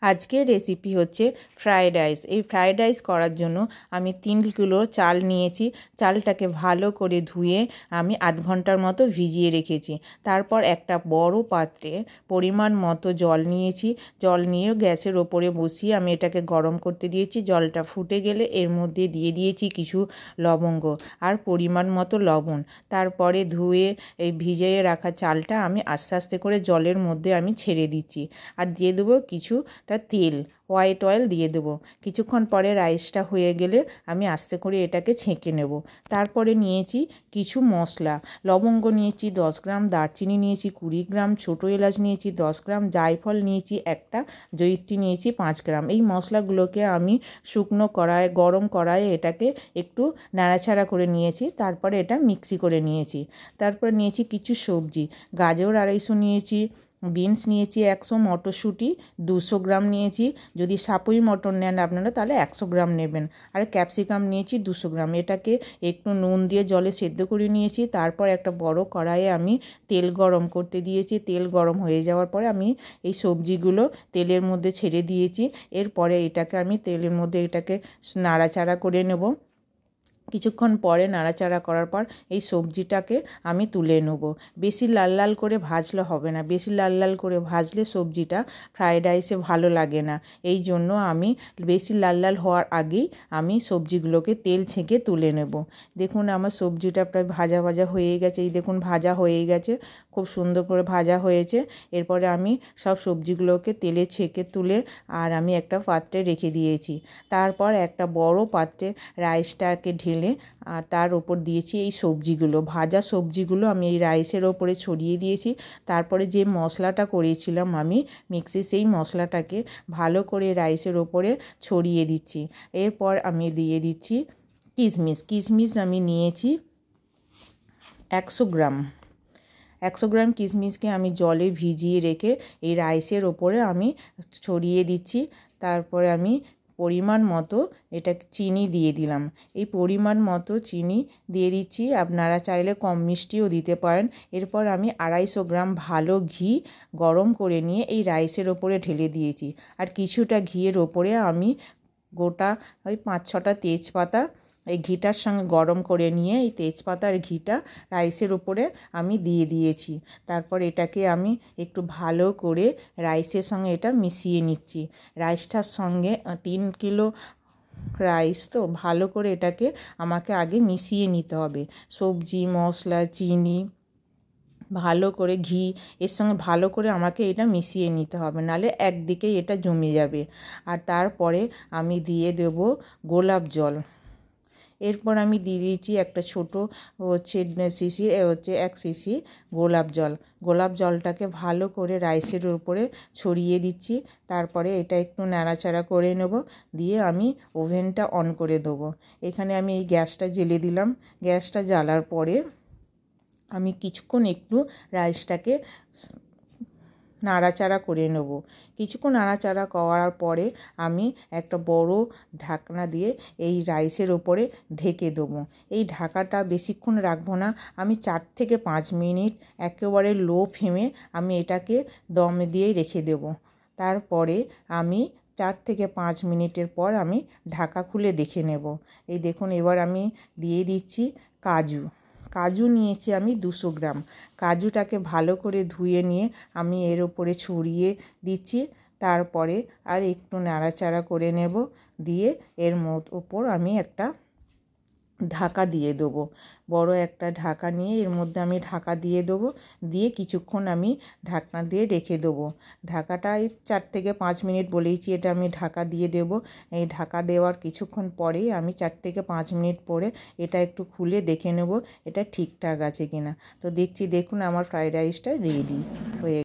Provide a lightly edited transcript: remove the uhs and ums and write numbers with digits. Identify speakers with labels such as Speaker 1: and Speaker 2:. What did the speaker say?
Speaker 1: আজকের রেসিপি হচ্ছে fried rice. এই ফ্রায়েড রাইস করার জন্য আমি 3 কিলো চাল নিয়েছি। চালটাকে ভালো করে ধুয়ে আমি আধ ঘন্টার মতো ভিজিয়ে রেখেছি। তারপর একটা বড় পাত্রে পরিমাণ মতো জল নিয়েছি। জল নিয়ে গ্যাসের ওপরে বসিয়ে আমি এটাকে গরম করতে দিয়েছি। জলটা ফুটে গেলে এর মধ্যে দিয়ে দিয়েছি কিছু লবঙ্গ আর পরিমাণ মতো লবণ। তারপরে ধুয়ে এই ভিজিয়ে রাখা চালটা আমি আস্তে আস্তে করে জলের মধ্যে আমি ছেড়ে দিচ্ছি। আর দিয়ে দেবো কিছুটা তেল, হোয়াইট অয়েল দিয়ে দেবো। কিছুক্ষণ পরে রাইসটা হয়ে গেলে আমি আস্তে করে এটাকে ছেঁকে নেব। তারপরে নিয়েছি কিছু মশলা, লবঙ্গ নিয়েছি 10 গ্রাম, দারচিনি নিয়েছি 20 গ্রাম, ছোটো এলাচ নিয়েছি 10 গ্রাম, জায়ফল নিয়েছি একটা, জয়িত্রী নিয়েছি 5 গ্রাম। এই মশলাগুলোকে আমি শুকনো কড়াইয়ে, গরম কড়াইয়ে এটাকে একটু নাড়াচাড়া করে নিয়েছি। তারপরে এটা মিক্সি করে নিয়েছি। তারপর নিয়েছি কিছু সবজি, গাজর 250 নিয়েছি, বিনস নিয়েছি 100, মটরশুঁটি 200 গ্রাম নিয়েছি। যদি সাপুই মটর নেন আপনারা তাহলে 100 গ্রাম নেবেন। আর ক্যাপসিকাম নিয়েছি 200 গ্রাম। এটাকে একটু নুন দিয়ে জলে সেদ্ধ করে নিয়েছি। তারপর একটা বড় কড়াইয়ে আমি তেল গরম করতে দিয়েছি। তেল গরম হয়ে যাওয়ার পরে আমি এই সবজিগুলো তেলের মধ্যে ছেড়ে দিয়েছি। এরপরে এটাকে আমি তেলের মধ্যে এটাকে নাড়াচাড়া করে নেব। কিছুক্ষণ পরে নাড়াচাড়া করার পর এই সবজিটাকে আমি তুলে নেব। বেশি লাল লাল করে ভাজলে হবে না, বেশি লাল লাল করে ভাজলে সবজিটা ফ্রায়েড রাইসে ভালো লাগে না। এই জন্য আমি বেশি লাল লাল হওয়ার আগেই আমি সবজিগুলোকে তেল ছেঁকে তুলে নেব। দেখুন আমার সবজিটা প্রায় ভাজা ভাজা হয়ে গেছে। এই দেখুন ভাজা হয়ে গেছে, খুব সুন্দর করে ভাজা হয়েছে। এরপরে আমি সব সবজিগুলোকে তেলে ছেঁকে তুলে আর আমি একটা পাত্রে রেখে দিয়েছি। তারপর একটা বড় পাত্রে রাইসটাকে ঢেলে আর তার ওপর দিয়েছি এই সবজিগুলো, ভাজা সবজিগুলো আমি এই রাইসের ওপরে ছড়িয়ে দিয়েছি। তারপরে যে মশলাটা করেছিলাম আমি মিক্সি, সেই মশলাটাকে ভালো করে রাইসের ওপরে ছড়িয়ে দিচ্ছি। এরপর আমি দিয়ে দিচ্ছি কিশমিশ আমি নিয়েছি 100 গ্রাম। 100 গ্রাম কিশমিশকে আমি জলে ভিজিয়ে রেখে এই রাইসের ওপরে আমি ছড়িয়ে দিচ্ছি। তারপরে আমি পরিমাণ মতো এটা চিনি দিয়ে দিলাম। এই পরিমাণ মতো চিনি দিয়ে দিচ্ছি, আপনারা চাইলে কম মিষ্টিও দিতে পারেন। এরপর আমি 250 গ্রাম ভালো ঘি গরম করে নিয়ে এই রাইসের ওপরে ঢেলে দিয়েছি। আর কিছুটা ঘিয়ের ওপরে আমি গোটা ওই 5-6টা তেজপাতা এই ঘিটার সঙ্গে গরম করে নিয়ে এই তেজপাতার ঘিটা রাইসের উপরে আমি দিয়ে দিয়েছি। তারপর এটাকে আমি একটু ভালো করে রাইসের সঙ্গে এটা মিশিয়ে নিচ্ছি। রাইসটার সঙ্গে 3 কিলো রাইস তো ভালো করে এটাকে আমাকে আগে মিশিয়ে নিতে হবে। সবজি, মশলা, চিনি, ভালো করে ঘি এর সঙ্গে ভালো করে আমাকে এটা মিশিয়ে নিতে হবে, নাহলে একদিকেই এটা জমে যাবে। আর তারপরে আমি দিয়ে দেব গোলাপ জল। এরপর আমি দিয়ে দিয়েছি একটা ছোটো সিসি 1 সিসি গোলাপ জলটাকে ভালো করে রাইসের উপরে ছড়িয়ে দিচ্ছি। তারপরে এটা একটু নাড়াচাড়া করে নেব, দিয়ে আমি ওভেনটা অন করে দেবো। এখানে আমি এই গ্যাসটা জ্বেলে দিলাম। গ্যাসটা জ্বালার পরে আমি কিছুক্ষণ একটু রাইসটাকে নাড়াচাড়া করে নেব। কিছুক্ষণ নাড়াচাড়া করার পরে আমি একটা বড় ঢাকনা দিয়ে এই রাইসের ওপরে ঢেকে দেবো। এই ঢাকাটা বেশিক্ষণ রাখবো না, আমি 4 থেকে 5 মিনিট একেবারে লো ফ্লেমে আমি এটাকে দম দিয়ে রেখে দেব। তারপরে আমি 4 থেকে 5 মিনিটের পর আমি ঢাকা খুলে দেখে নেব। এই দেখুন এবার আমি দিয়ে দিচ্ছি কাজু নিয়েছি আমি 200 গ্রাম। কাজুটাকে ভালো করে ধুয়ে নিয়ে আমি এর ওপরে ছড়িয়ে দিচ্ছি। তারপরে আর একটু নাড়াচাড়া করে নেব, দিয়ে এর ওপর আমি একটা ঢাকা দিয়ে দেবো। বড় একটা ঢাকা নিয়ে এর মধ্যে আমি ঢাকা দিয়ে দেবো, দিয়ে কিছুক্ষণ আমি ঢাকনা দিয়ে রেখে দেবো। ঢাকাটা 4 থেকে 5 মিনিট বলেইছি এটা আমি ঢাকা দিয়ে দেবো। এই ঢাকা দেওয়ার কিছুক্ষণ পরেই আমি 4 থেকে 5 মিনিট পরে এটা একটু খুলে দেখে নেব এটা ঠিকঠাক আছে কিনা। তো দেখুন আমার ফ্রাইড রাইসটা রেডি হয়ে